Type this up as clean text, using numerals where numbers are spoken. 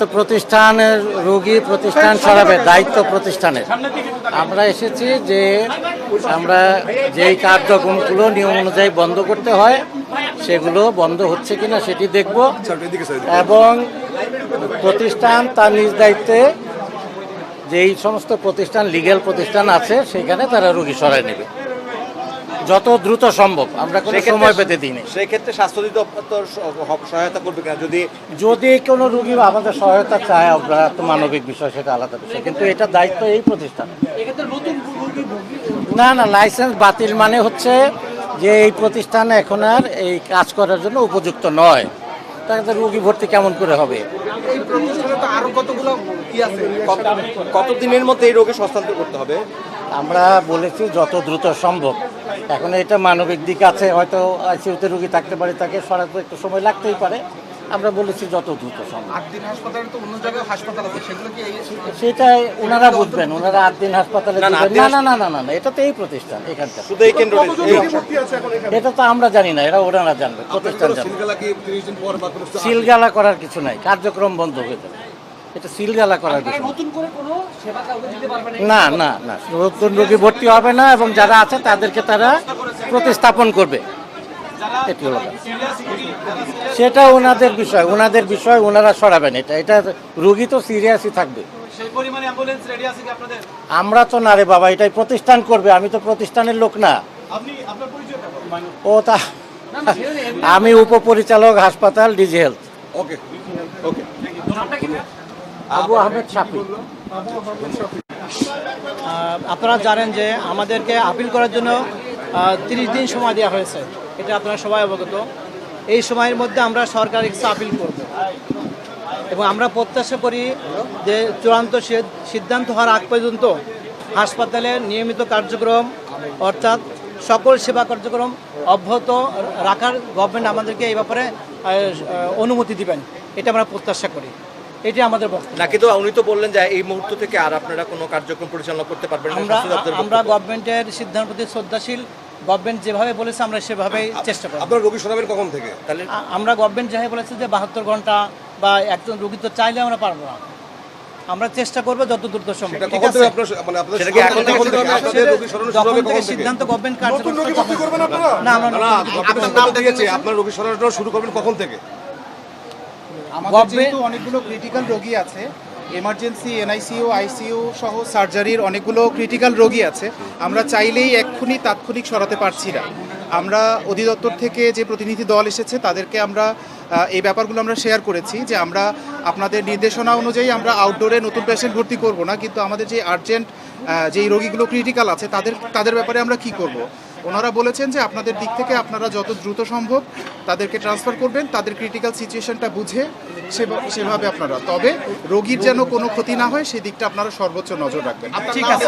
তো প্রতিষ্ঠানের রোগী প্রতিষ্ঠান সরাবে, দায়িত্ব প্রতিষ্ঠানের। আমরা এসেছি যে আমরা যেই কার্যক্রমগুলো নিয়ম অনুযায়ী বন্ধ করতে হয় সেগুলো বন্ধ হচ্ছে কিনা সেটি দেখব, এবং প্রতিষ্ঠান তার নিজ দায়িত্বে যেই সমস্ত প্রতিষ্ঠান লিগ্যাল প্রতিষ্ঠান আছে সেখানে তারা রোগী সরায় নেবে যত দ্রুত সম্ভব। আমরা কোনো সময় পেতে দিই না। সেই ক্ষেত্রে স্বাস্থ্য অধিদপ্তর সহায়তা করবে কিনা যদি কোনো রোগী আমাদের সহায়তা চায়, আমরা তো মানবিক বিষয়, সেটা আলাদা বিষয়, কিন্তু এটা দায়িত্ব এই প্রতিষ্ঠান। না না, লাইসেন্স বাতিল মানে হচ্ছে যে এই প্রতিষ্ঠান এখন আর এই কাজ করার জন্য উপযুক্ত নয়, তাদের রোগী ভর্তি কেমন করে হবে? কতদিনের মধ্যে এই রোগী হস্তান্তর করতে হবে? আমরা বলেছি যত দ্রুত সম্ভব। এখন এটা মানবিক দিক আছে, হয়তো আইসিইউতে রোগী থাকতে পারে, তাকে সরাতে একটু সময় লাগতেই পারে। আমরা বলেছি যত দ্রুত সম্ভব। 8 দিন হাসপাতালে তো অন্য জায়গায় হাসপাতাল আছে, সেগুলো কি সেটাই ওনারা বুঝবেন, ওনারা 8 দিন হাসপাতালে দিবেন। না না না না না না, এটা তো এই প্রতিষ্ঠান এখানটা, শুধু এই কেন্দ্র। এটা তো আমরা জানি না, এরা ওনারা জানবে, প্রতিষ্ঠান জানবে। সিলগালা করার কিছু নাই, কার্যক্রম বন্ধ হয়ে যাবে। এটা সিলগালা করার বিষয় না। না না, নতুন রোগী ভর্তি হবে না, এবং যারা আছে তাদেরকে তারা প্রতিস্থাপন করবে। এটি হলো সেটা ওনাদের বিষয়, ওনারা সরাবেন। এটা রোগী তো সিরিয়াসই থাকবে। আমরা তো না রে বাবা, এটাই প্রতিষ্ঠান করবে, আমি তো প্রতিষ্ঠানের লোক না। ও তা আমি উপপরিচালক হাসপাতাল, ডিজি হেলথ। ওকে ওকে। আবু আহমেদ শাফি। আপনারা জানেন যে আমাদেরকে আপিল করার জন্য 30 দিন সময় দেওয়া হয়েছে, এটা আপনারা সবাই অবগত। এই সময়ের মধ্যে আমরা সরকারের কাছে আপিল করব, এবং আমরা প্রত্যাশা করি যে চূড়ান্ত সিদ্ধান্ত হওয়ার আগ পর্যন্ত হাসপাতালের নিয়মিত কার্যক্রম অর্থাৎ সকল সেবা কার্যক্রম অব্যাহত রাখার গভর্নমেন্ট আমাদেরকে এই ব্যাপারে অনুমতি দিবেন, এটা আমরা প্রত্যাশা করি। এটি আমাদের বক্তব্য। নাকি তো উনি তো বললেন যে এই মুহূর্ত থেকে আর আপনারা কোনো কার্যক্রম পরিচালনা করতে পারবেন না। আমরা গভর্নমেন্টের সিদ্ধান্ত প্রতি শ্রদ্ধাশীল, গভর্নমেন্ট যেভাবে বলেছে আমরা সেভাবেই চেষ্টা করব। আপনারা রোগী সরাবেন কখন থেকে? তাহলে আমরা গভর্নমেন্ট যেভাবে বলেছে যে 72 ঘন্টা বা একজন রোগী তো চাইলে আমরা পারবো না, আমরা চেষ্টা করবো যত দ্রুত সম্ভব। সিদ্ধান্ত গভর্নমেন্ট কার্যকর না, আপনার রোগী সরানো শুরু করবেন কখন থেকে? আমাদের যেহেতু অনেকগুলো ক্রিটিক্যাল রোগী আছে, এমার্জেন্সি, এনআইসিইউ, আইসিইউ সহ সার্জারির অনেকগুলো ক্রিটিক্যাল রোগী আছে, আমরা চাইলেই এক্ষুনি তাৎক্ষণিক সরাতে পারছি না। আমরা অধিদপ্তর থেকে যে প্রতিনিধি দল এসেছে তাদেরকে আমরা এই ব্যাপারগুলো আমরা শেয়ার করেছি যে আমরা আপনাদের নির্দেশনা অনুযায়ী আমরা আউটডোরে নতুন পেশেন্ট ভর্তি করব না, কিন্তু আমাদের যে আর্জেন্ট যেই রোগীগুলো ক্রিটিক্যাল আছে তাদের ব্যাপারে আমরা কি করব। ওনারা বলেছেন যে আপনাদের দিক থেকে আপনারা যত দ্রুত সম্ভব তাদেরকে ট্রান্সফার করবেন, তাদের ক্রিটিক্যাল সিচুয়েশনটা বুঝে সেভাবে আপনারা, তবে রোগীর যেন কোনো ক্ষতি না হয় সেই দিকটা আপনারা সর্বোচ্চ নজর রাখবেন। ঠিক আছে।